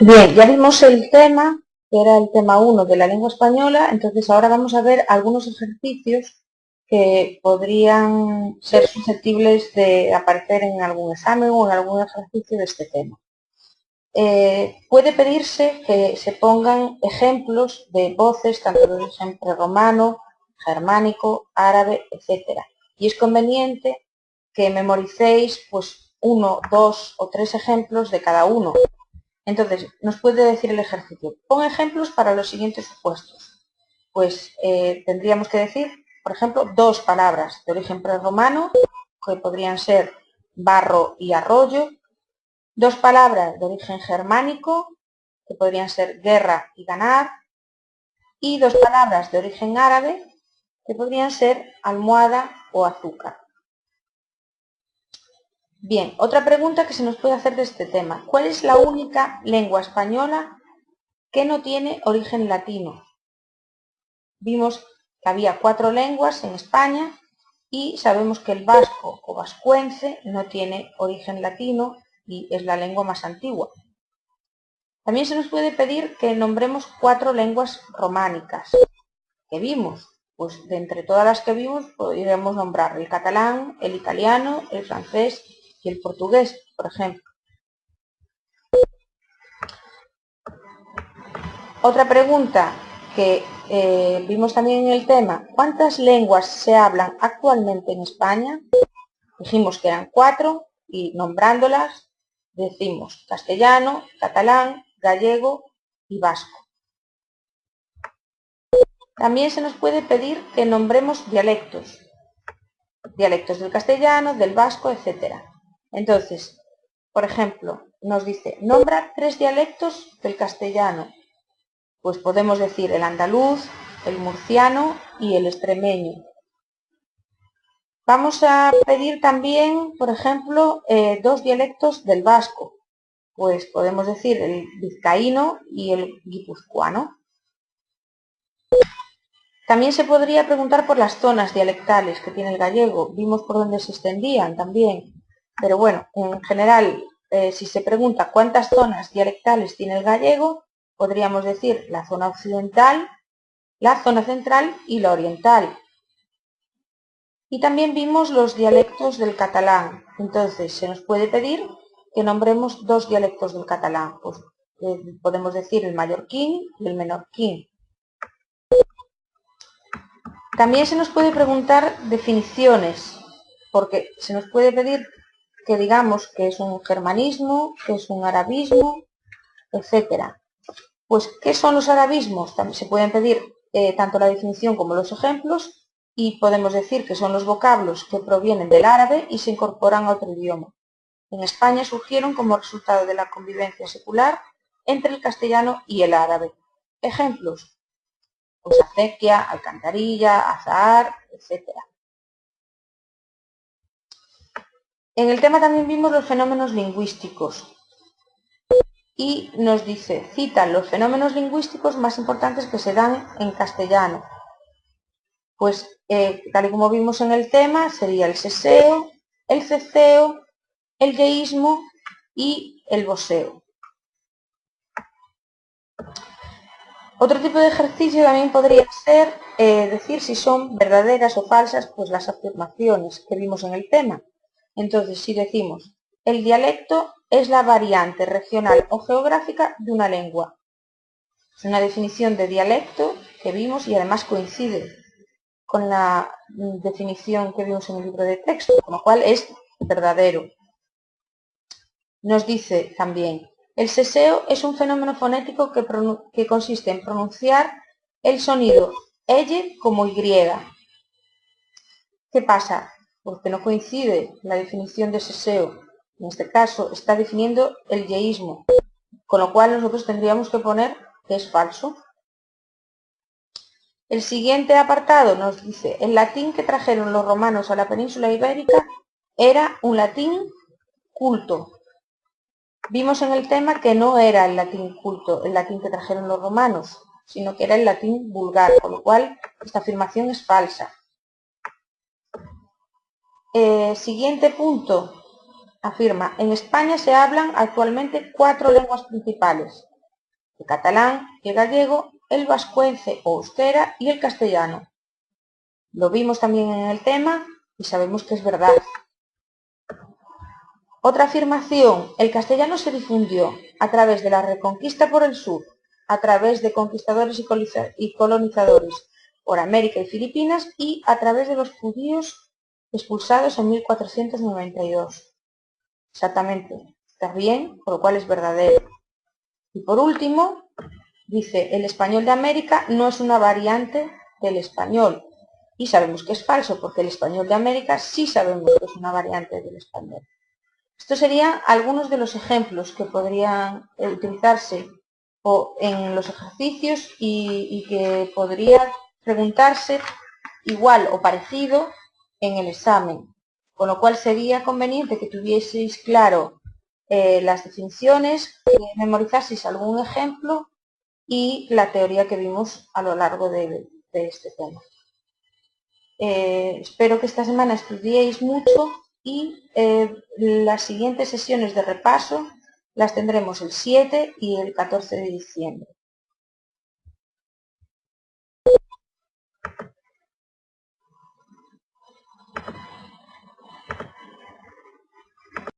Bien, ya vimos el tema, que era el tema 1 de la lengua española, entonces ahora vamos a ver algunos ejercicios que podrían ser susceptibles de aparecer en algún examen o en algún ejercicio de este tema. Puede pedirse que se pongan ejemplos de voces, tanto de origen prerromano, germánico, árabe, etc. Y es conveniente que memoricéis pues 1, 2 o 3 ejemplos de cada uno. Entonces, nos puede decir el ejercicio, pon ejemplos para los siguientes supuestos. Pues tendríamos que decir, por ejemplo, dos palabras de origen prerromano, que podrían ser barro y arroyo, dos palabras de origen germánico, que podrían ser guerra y ganar, y dos palabras de origen árabe, que podrían ser almohada o azúcar. Bien, otra pregunta que se nos puede hacer de este tema. ¿Cuál es la única lengua española que no tiene origen latino? Vimos que había 4 lenguas en España y sabemos que el vasco o vascuence no tiene origen latino y es la lengua más antigua. También se nos puede pedir que nombremos 4 lenguas románicas que vimos. Pues de entre todas las que vimos podríamos nombrar el catalán, el italiano, el francés y el portugués, por ejemplo. Otra pregunta que vimos también en el tema, ¿cuántas lenguas se hablan actualmente en España? Dijimos que eran 4 y nombrándolas decimos castellano, catalán, gallego y vasco. También se nos puede pedir que nombremos dialectos del castellano, del vasco, etc. Entonces, por ejemplo, nos dice, nombra 3 dialectos del castellano. Pues podemos decir el andaluz, el murciano y el extremeño. Vamos a pedir también, por ejemplo, 2 dialectos del vasco. Pues podemos decir el vizcaíno y el guipuzcoano. También se podría preguntar por las zonas dialectales que tiene el gallego. Vimos por dónde se extendían también. Pero bueno, en general, si se pregunta cuántas zonas dialectales tiene el gallego, podríamos decir la zona occidental, la zona central y la oriental. Y también vimos los dialectos del catalán. Entonces, se nos puede pedir que nombremos 2 dialectos del catalán. Pues, podemos decir el mallorquín y el menorquín. También se nos puede preguntar definiciones, porque se nos puede pedir que digamos que es un germanismo, que es un arabismo, etc. Pues, ¿qué son los arabismos? También se pueden pedir tanto la definición como los ejemplos, y podemos decir que son los vocablos que provienen del árabe y se incorporan a otro idioma. En España surgieron como resultado de la convivencia secular entre el castellano y el árabe. Ejemplos, pues acequia, alcantarilla, azahar, etc. En el tema también vimos los fenómenos lingüísticos y nos dice, cita los fenómenos lingüísticos más importantes que se dan en castellano. Pues tal y como vimos en el tema, sería el seseo, el ceceo, el yeísmo y el voseo. Otro tipo de ejercicio también podría ser decir si son verdaderas o falsas pues las afirmaciones que vimos en el tema. Entonces, si decimos, el dialecto es la variante regional o geográfica de una lengua. Es una definición de dialecto que vimos y además coincide con la definición que vimos en el libro de texto, con lo cual es verdadero. Nos dice también, el seseo es un fenómeno fonético que consiste en pronunciar el sonido elle como y. ¿Qué pasa? Porque no coincide la definición de seseo. En este caso está definiendo el yeísmo, con lo cual nosotros tendríamos que poner que es falso. El siguiente apartado nos dice, el latín que trajeron los romanos a la península ibérica era un latín culto. Vimos en el tema que no era el latín culto, el latín que trajeron los romanos, sino que era el latín vulgar, con lo cual esta afirmación es falsa. Siguiente punto, afirma, en España se hablan actualmente 4 lenguas principales. el catalán, el gallego, el vascuence o euskera y el castellano. Lo vimos también en el tema y sabemos que es verdad. Otra afirmación, el castellano se difundió a través de la reconquista por el sur, a través de conquistadores y colonizadores por América y Filipinas y a través de los judíos expulsados en 1492. Exactamente, está bien, por lo cual es verdadero. Y por último, dice, el español de América no es una variante del español. Y sabemos que es falso, porque el español de América sí sabemos que es una variante del español. Estos serían algunos de los ejemplos que podrían utilizarse en los ejercicios y que podría preguntarse igual o parecido en el examen, con lo cual sería conveniente que tuvieseis claro las definiciones, que memorizaseis algún ejemplo y la teoría que vimos a lo largo de este tema. Espero que esta semana estudiéis mucho y las siguientes sesiones de repaso las tendremos el 7 y el 14 de diciembre.